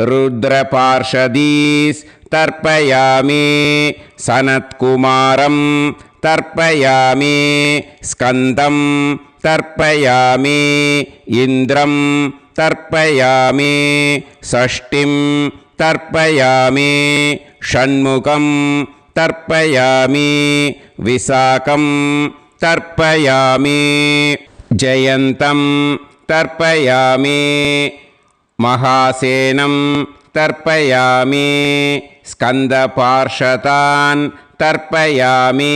रुद्रपार्षदीस् तर्पयामि सनत्कुमारं तर्पयामि स्कन्दं तर्पयामि इन्द्रं तर्पयामि षष्टिं तर्पयामि षण्मुखं तर्पयामि विशाखं तर्पयामि जयन्तं तर्पयामि महासेनं तर्पयामि स्कन्दपार्षदान् तर्पयामि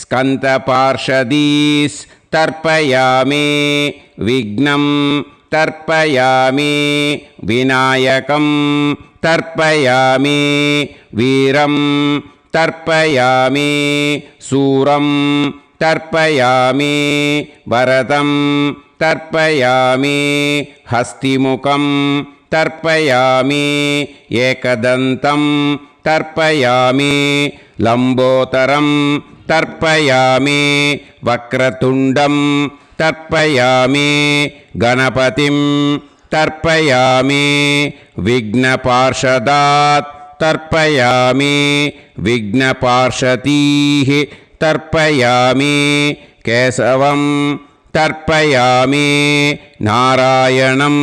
स्कन्दपार्षदीस् तर्पयामि विघ्नं तर्पयामि विनायकं तर्पयामि वीरं तर्पयामि सूरं तर्पयामि वरदं तर्पयामि हस्तिमुखं तर्पयामि एकदन्तं तर्पयामि लम्बोदरं तर्पयामि वक्रतुण्डं तर्पयामि गणपतिं तर्पयामि विघ्नपार्षदात् तर्पयामि विघ्नपार्षदीः तर्पयामि केशवं तर्पयामि नारायणं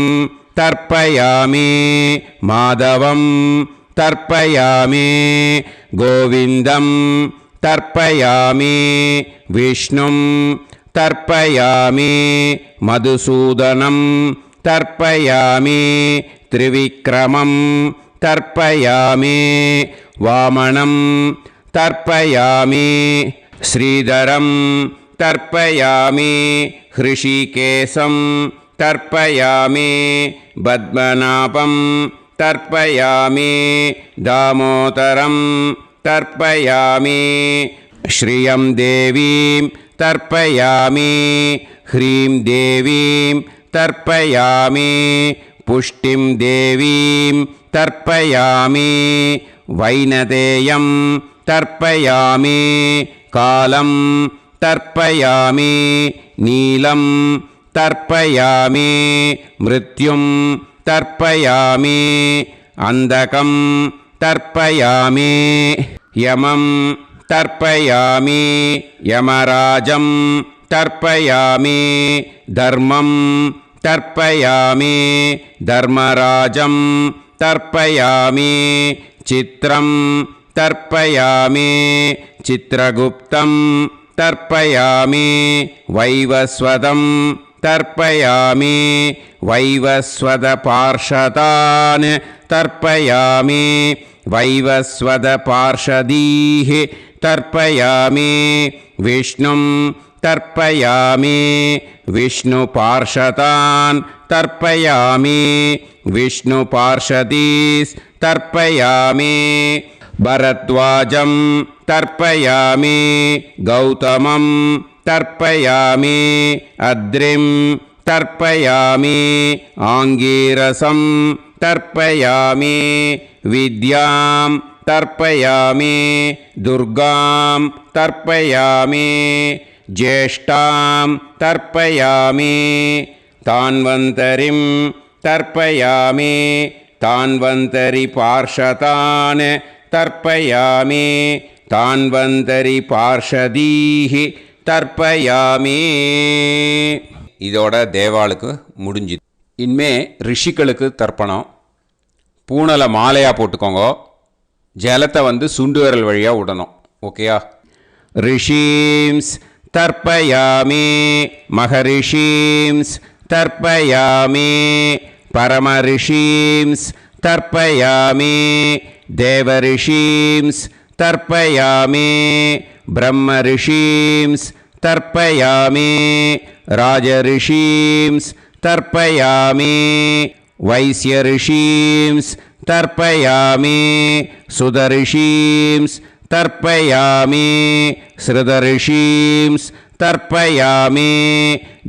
तर्पयामि माधवं तर्पयामि गोविन्दं तर्पयामि विष्णुं तर्पयामि मधुसूदनं तर्पयामि त्रिविक्रमं तर्पयामि वामनं तर्पयामि श्रीधरं तर्पयामि हृषिकेशं तर्पयामि पद्मनाभं तर्पयामि दामोदरं तर्पयामि श्रियं देवीं तर्पयामि ह्रीं देवीं तर्पयामि पुष्टिं देवीं तर्पयामि वैनतेयं तर्पयामि कालं तर्पयामि नीलं तर्पयामि मृत्युं तर्पयामि अन्धकं तर्पयामि यमं तर्पयामि यमराजं तर्पयामि धर्मं तर्पयामि धर्मराजं तर्पयामि चित्रं तर्पयामि चित्रगुप्तं तर्पयामि वैवस्वतं तर्पयामि वैवस्वतपार्षदान् तर्पयामि वैवस्वतपार्षदीः तर्पयामि विष्णुं तर्पयामि विष्णुपार्षदान् तर्पयामि विष्णुपार्षदीस् तर्पयामि भरद्वाजं तर्पयामि गौतमं तर्पयामि अद्रिं तर्पयामि आङ्गीरसं तर्पयामि विद्यां तर्पयामि दुर्गां तर्पयामि ज्येष्ठां तर्पयामि तान्वन्तरिं तर्पयामि तान्वन्तरिपार्षदान् तर्पयामि तान्वन्तरिपार्षदीः தர்ப்பயாமி. இதோட தேவாளுக்கு முடிஞ்சுது. இனிமே ரிஷிகளுக்கு தர்ப்பணம். பூனலை மாலையாக போட்டுக்கோங்க. ஜலத்தை சுண்டு விரல் வழியாக விடணும். ஓகேயா? ரிஷீம்ஸ் தர்ப்பயாமி, மகரிஷீம்ஸ் தர்ப்பயாமி, பரமரிஷீம்ஸ் தர்ப்பயாமி, தேவரிஷீம்ஸ் तर्पयामि ब्रह्मऋषींस् तर्पयामि राजऋषींस् तर्पयामि वैश्यऋषींस् तर्पयामि सुदऋषींस् तर्पयामि श्रुतऋषींस् तर्पयामि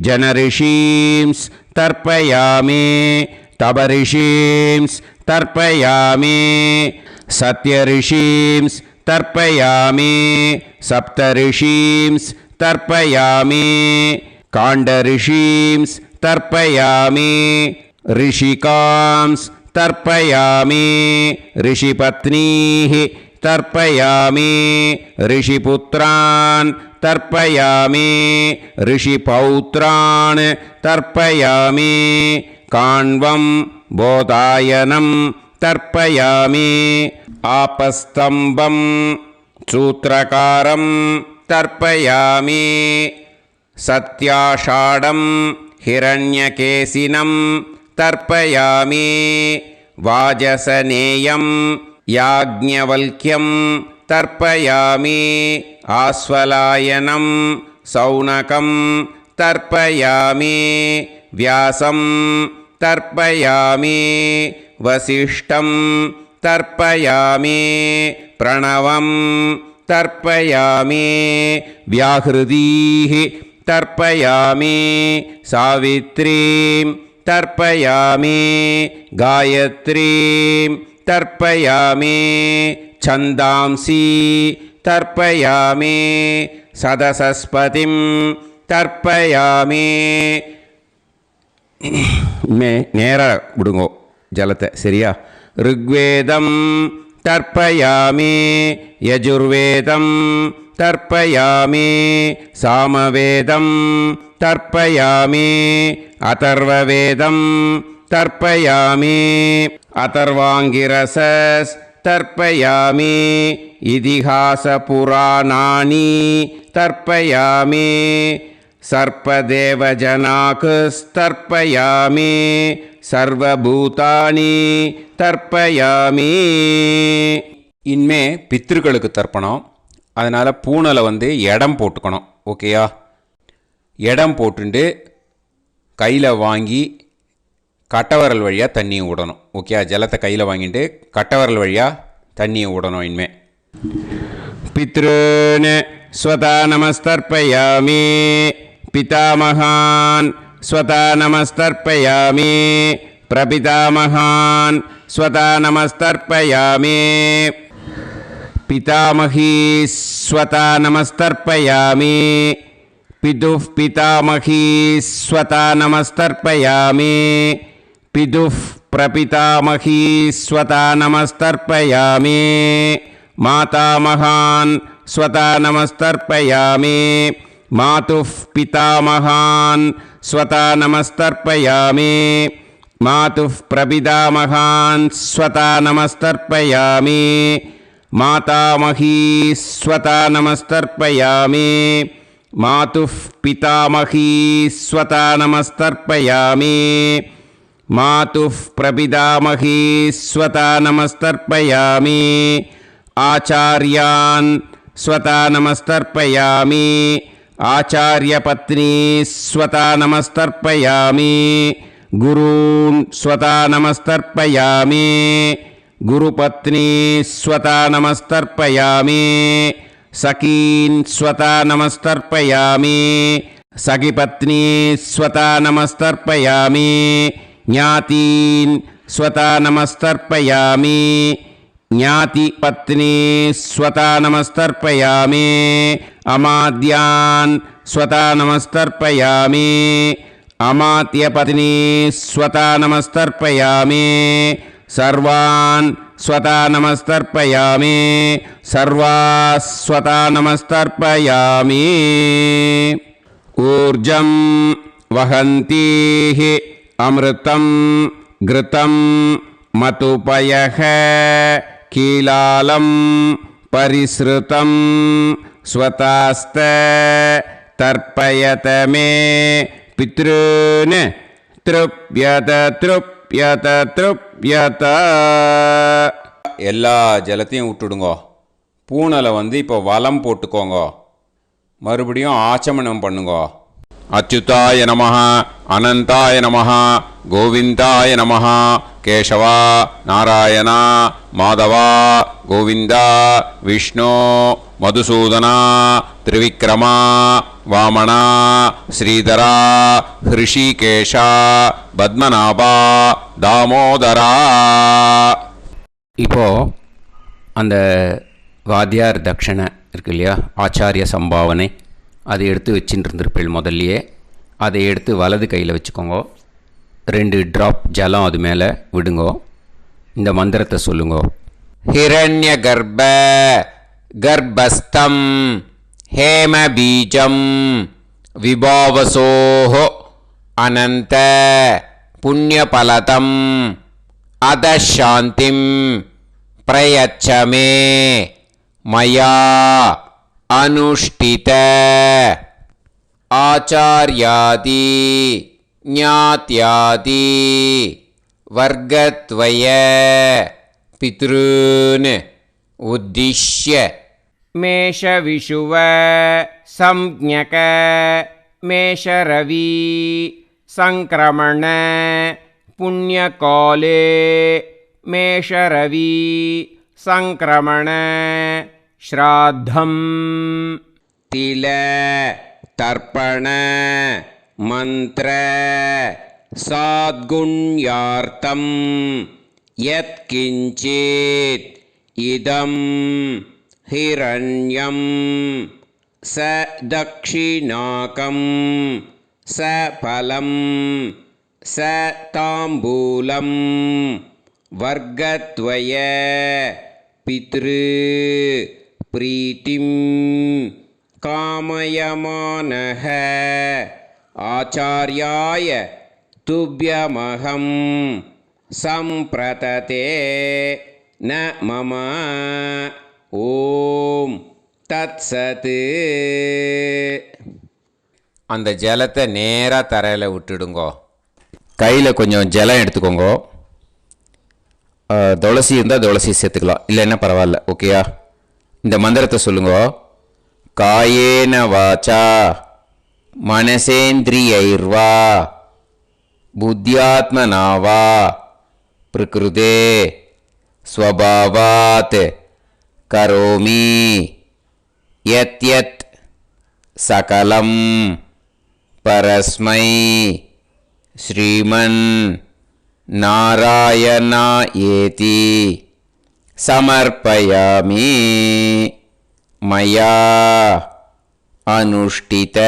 जनऋषींस् तर्पयामि तपऋषींस् तर्पयामि सत्यऋषींस् तर्पयामि सप्तऋषींस् तर्पयामि काण्डऋषींस् तर्पयामि ऋषिकांस् तर्पयामि ऋषिपत्नीः तर्पयामि ऋषिपुत्रान् तर्पयामि ऋषिपौत्रान् तर्पयामि काण्वं बोधायनं तर्पयामि आपस्तम्भं सूत्रकारं तर्पयामि सत्याषाढं हिरण्यकेशिनं तर्पयामि वाजसनेयं याज्ञवल्क्यं तर्पयामि आस्वलायनं सौनकं तर्पयामि व्यासं तर्पयामि वसिष्ठं तर्पयामि प्रणवं तर्पयामि व्याहृतीः तर्पयामि सावित्रीं तर्पयामि गायत्रीं तर्पयामि छन्दांसि तर्पयामि सदसस्पतिं तर्पयामि நேராக விடுங்கோ ஜலத்தை சரியா ऋग्वेदं तर्पयामि यजुर्वेदं तर्पयामि सामवेदं तर्पयामि अथर्ववेदं तर्पयामि अथर्वाङ्गिरसस् तर्पयामि इतिहासपुराणानि तर्पयामि सर्पदेवजनाकस्तर्पयामि सर्वभूतानि तर्पयामि இனிமே பித்ருக்களுக்கு தர்ப்பணம். அதனால் பூனலை இடம் போட்டுக்கணும். ஓகேயா? இடம் போட்டுண்டு கையில் வாங்கி கட்டவரல் வழியாக தண்ணியை விடணும். ஓகேயா? ஜலத்தை கையில் வாங்கிட்டு கட்டவரல் வழியாக தண்ணியை விடணும். இனிமே பித்ருன் ஸ்வதா நமஸ்தர்ப்பயாமி पितामहान् स्वता नमस्तर्पयामि प्रपितामहान् स्वता नमस्तर्पयामि पितामही स्वता नमस्तर्पयामि पितुः पितामही स्वता नमस्तर्पयामि पितुः प्रपितामही स्वता नमस्तर्पयामि मातामहान् स्वता नमस्तर्पयामि मातुः पितामहान् स्वता नमस्तर्पयामि मातुः प्रपितामहान् स्वता नमस्तर्पयामि मातामही स्वता नमस्तर्पयामि मातुः पितामही स्वता नमस्तर्पयामि मातुः प्रपितामही स्वता नमस्तर्पयामि आचार्यान् स्वता नमस्तर्पयामि आचार्यपत्नी स्वता नमस्तर्पयामि गुरून् स्वता नमस्तर्पयामि गुरुपत्नी स्वता नमस्तर्पयामि सखीन् स्वता नमस्तर्पयामि सखिपत्नी स्वता नमस्तर्पयामि ज्ञातीन् स्वता नमस्तर्पयामि ज्ञातिपत्नी स्वता नमस्तर्पयामि अमाद्यान् स्वता नमस्तर्पयामि अमात्यपत्नी स्वता नमस्तर्पयामि सर्वान् स्वता नमस्तर्पयामि सर्वाः स्वता नमस्तर्पयामि ऊर्जं वहन्तीः अमृतं घृतं मतुपयः कीलालं परिसृतं स्वतास्त तर्पयत मे पितॄन् तृप्यत எல்லா ஜலத்தையும் விட்டுடுங்கோ. பூனலை வந்து இப்போ வலம் போட்டுக்கோங்க. மறுபடியும் ஆச்சமனம் பண்ணுங்க. அச்சுதாய நமஹ, அனந்தாய நமஹ, கோவிந்தாய நமஹ, கேசவா, நாராயணா, மாதவா, கோவிந்தா, விஷ்ணு, மதுசூதனா, திரிவிக்ரமா, வாமனா, ஸ்ரீதரா, ஹிருஷிகேஷா, பத்மநாபா, தாமோதரா. இப்போது அந்த வாத்தியார் தட்சணை இருக்கு இல்லையா, ஆச்சாரிய சம்பாவனை, அதை எடுத்து வச்சுட்டு இருந்திருப்பேள் முதல்லையே. அதை எடுத்து வலது கையில் வச்சுக்கோங்க. 2 ட்ராப் ஜலம் அது மேலே விடுங்கோ. இந்த மந்திரத்தை சொல்லுங்கோ. ஹிரண்ய கர்ப்ப கர்ப்பஸ்தம் ஹேம பீஜம் விபாவசோஹோ அனந்த புண்ணியபலதம் அதசாந்திம் பிரயச்சமே மயா அனுஷ்டித ஆச்சார்யாதி ஞாத்யாதி வர்க்கத்வய பித்ருன் உத்திஷ்ய மேஷவிஷுவ சம்ஞக மேஷரவி சங்கிரமண புண்ணியகாலே மேஷரவி சங்கிரமண ஸ்ராத்தம் தில தர்ப்பண மந்திர சாத்குண்யார்த்தம் யத்கிஞ்சித் இதம் ஹிரண்யம் ச தக்ஷிணாகம் ச பலம் ச தாம்பூலம் வர்க்கத்வய பித்ரு பிரீத்திம் காமயமானஹ ஆச்சார்யாய துப்யமஹம் சம்பிரததே ந மம. ஓம் தத்சத். அந்த ஜலத்தை நேராக தரையில் விட்டுடுங்கோ. கையில் கொஞ்சம் ஜலம் எடுத்துக்கோங்க. துளசி இருந்தால் துளசி சேர்த்துக்கலாம், இல்லைன்னா பரவாயில்ல. ஓகேயா? இந்த மந்திரத்தை சொல்லுங்க. காயேன வாச்சா மனசேந்திரியைர்வா புத்தியாத்மனாவா பிரகிருதே ஸ்வபாவாத் கரோமி யத் யத் சகலம் பரஸ்மை ஸ்ரீமன் நாராயணா ஏதி சமர்ப்பயாமி மயா அனுஷ்டித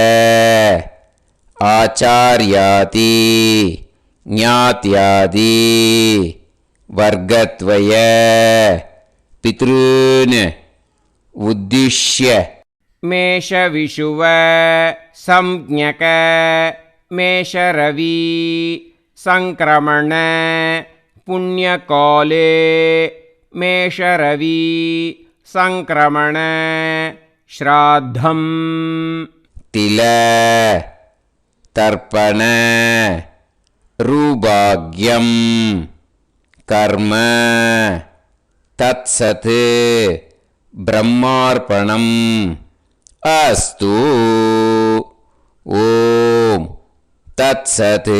ஆச்சார்யாதி ஞாத்யாதி வர்க்கத்வய பித்ருன் உத்திஷ்ய மேஷவிஷுவ சம்ஞக மேஷரவி சங்கிரமண புண்ணியகாலே மேஷரவி சங்கிரமண ஸ்ராத்தம் தில தர்ப்பண ரூபாக்யம் கர்ம தத்சத் பிரம்மார்ப்பணம் அஸ்து. ஓம் தத்சத்.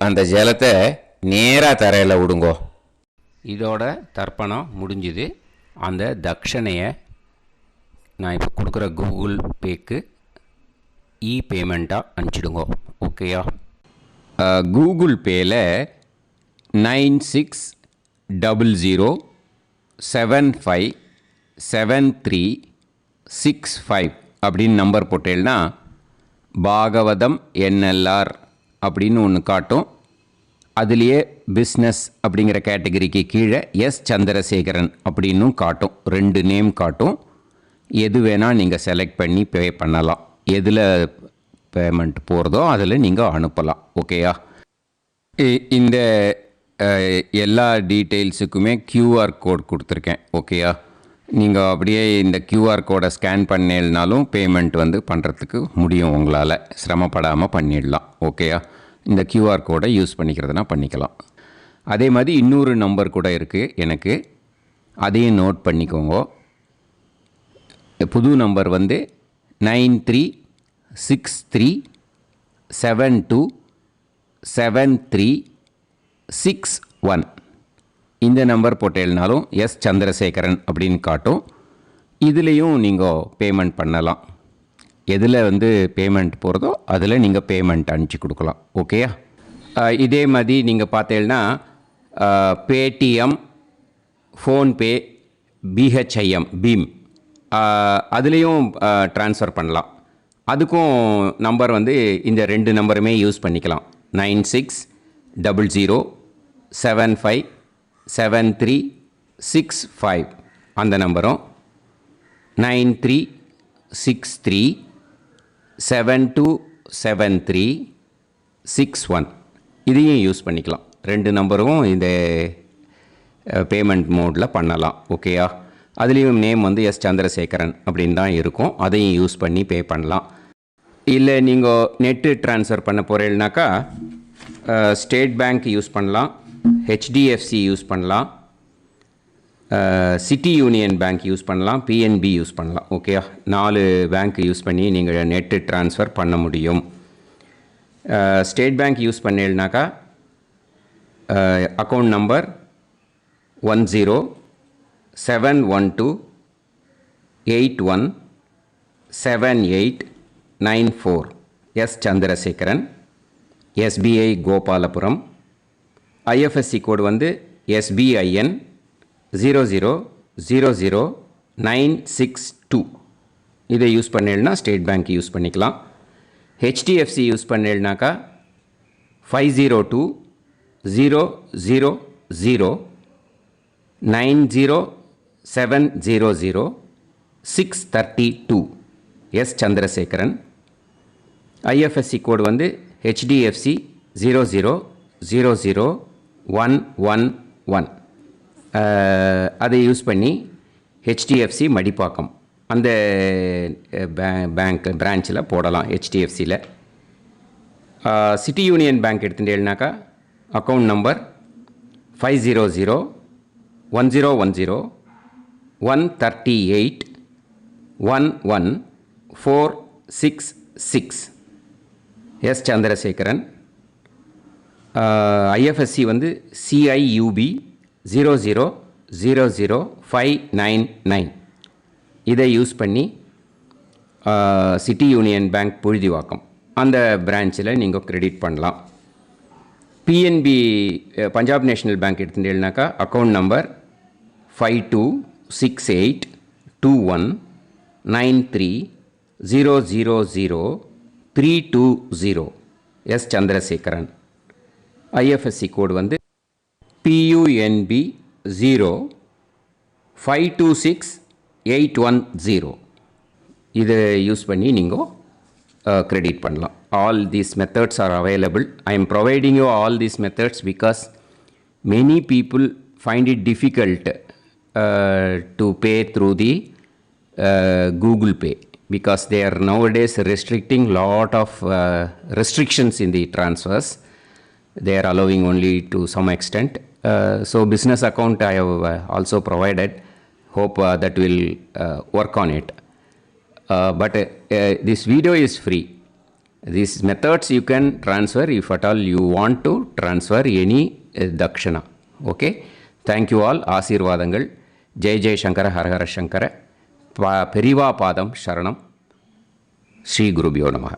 அந்த ஜலத்தை நேராக தரையில் விடுங்கோ. இதோட தர்ப்பணம் முடிஞ்சுது. அந்த தட்சணையை நான் இப்போ கொடுக்குற கூகுள் பேக்கு பேமெண்ட்டாக அனுப்பிச்சிடுங்க. ஓகேயா? கூகுள் பேயில் 9600757365 அப்படின்னு நம்பர் போட்டேன்னா பாகவதம் NLR அப்படின்னு ஒன்று காட்டும். அதுலேயே பிஸ்னஸ் அப்படிங்கிற கேட்டகரிக்கு கீழே எஸ் சந்திரசேகரன் அப்படின்னும் காட்டும். 2 நேம் காட்டும். எது வேணால் நீங்கள் செலக்ட் பண்ணி பே பண்ணலாம். எதில் பேமெண்ட் போகிறதோ அதில் நீங்கள் அனுப்பலாம். ஓகேயா? இந்த எல்லா டீட்டெயில்ஸுக்குமே QR கோட் கொடுத்துருக்கேன். ஓகேயா? நீங்கள் அப்படியே இந்த QR கோடை ஸ்கேன் பண்ணேல்னாலும் பேமெண்ட் வந்து பண்ணுறதுக்கு முடியும். உங்களால் சிரமப்படாமல் பண்ணிடலாம். ஓகேயா? இந்த QR கோடை யூஸ் பண்ணிக்கிறதுனா பண்ணிக்கலாம். அதே மாதிரி இன்னொரு நம்பர் கூட இருக்குது எனக்கு. அதையும் நோட் பண்ணிக்கோங்க. புது நம்பர் வந்து 9363727361. இந்த நம்பர் போட்டேல்னாலும் எஸ் சந்திரசேகரன் அப்படின்னு காட்டும். இதுலேயும் நீங்கள் பேமெண்ட் பண்ணலாம். எதில் வந்து பேமெண்ட் போகிறதோ அதில் நீங்கள் பேமெண்ட் அனுப்பிச்சி கொடுக்கலாம். ஓகேயா? இதே மாதிரி நீங்கள் பார்த்தேன்னா பேடிஎம், ஃபோன்பே, பிஹெச்ஐஎம், பீம் அதுலேயும் ட்ரான்ஸ்ஃபர் பண்ணலாம். அதுக்கும் நம்பர் வந்து இந்த 2 நம்பருமே யூஸ் பண்ணிக்கலாம். 9600757365 அந்த நம்பரும் 9363727361 இதையும் யூஸ் பண்ணிக்கலாம். 2 நம்பரும் இந்த பேமெண்ட் மோடில் பண்ணலாம். ஓகேயா? அதுலேயும் நேம் வந்து எஸ் சந்திரசேகரன் அப்படின்னு தான் இருக்கும். அதையும் யூஸ் பண்ணி பே பண்ணலாம். இல்லை நீங்கள் நெட்டு ட்ரான்ஸ்ஃபர் பண்ண போகிறீங்கனாக்கா ஸ்டேட் பேங்க் யூஸ் பண்ணலாம், ஹெச்டிஎஃப்சி யூஸ் பண்ணலாம், சிட்டி யூனியன் பேங்க் யூஸ் பண்ணலாம், பிஎன்பி யூஸ் பண்ணலாம். ஓகேயா? 4 பேங்க் யூஸ் பண்ணி நீங்கள் நெட்டு ட்ரான்ஸ்ஃபர் பண்ண முடியும். ஸ்டேட் பேங்க் யூஸ் பண்ணீங்கனாக்கா account number 1071281789 S Chandrasekaran, SBI Gopalapuram. IFSC code வந்து SBIN 0000962. இதை யூஸ் பண்ணேன்னா ஸ்டேட் பேங்க் யூஸ் பண்ணிக்கலாம். ஹெச்டிஎஃப்சி யூஸ் பண்ணேன்னாக்கா 50200090700632 எஸ் சந்திரசேகரன். ஐஎஃப்எஸ்சி கோடு வந்து HDFC 0000111. அதை யூஸ் பண்ணி HDFC மடிப்பாக்கம் அந்த பேங்க் பிரான்ச்சில் போடலாம். HDFCயில் சிட்டி யூனியன் பேங்க் எடுத்துட்டேன்னாக்கா account number 500101381146 S Chandrasekaran. IFSC வந்து CIUB 0000599. இதை யூஸ் பண்ணி சிட்டி யூனியன் பேங்க் புழுதிவாக்கம் அந்த பிரான்ச்சில் நீங்கள் கிரெடிட் பண்ணலாம். PNB பஞ்சாப் நேஷ்னல் பேங்க் எடுத்துட்டேன்னாக்கா account number 52682193000320 S Chandrasekaran. IFSC code வந்து PUNB 0526810. இதை யூஸ் பண்ணி நீங்கள் கிரெடிட் பண்ணலாம். All these methods are available. I am providing you all these methods because many people find it difficult to pay through the Google Pay because they are nowadays restricting lot of restrictions in the transfers. They are allowing only to some extent. So business account I have also provided. Hope that will work on it. But this video is free. These methods you can transfer if at all you want to transfer any dakshana. Okay? Thank you all. ஆசீர்வாதங்கள். ஜெய் ஜெய் சங்கர ஹர ஹர சங்கர. பெரிவா பாதம் சரணம். ஸ்ரீ குருபியோ நமஹ.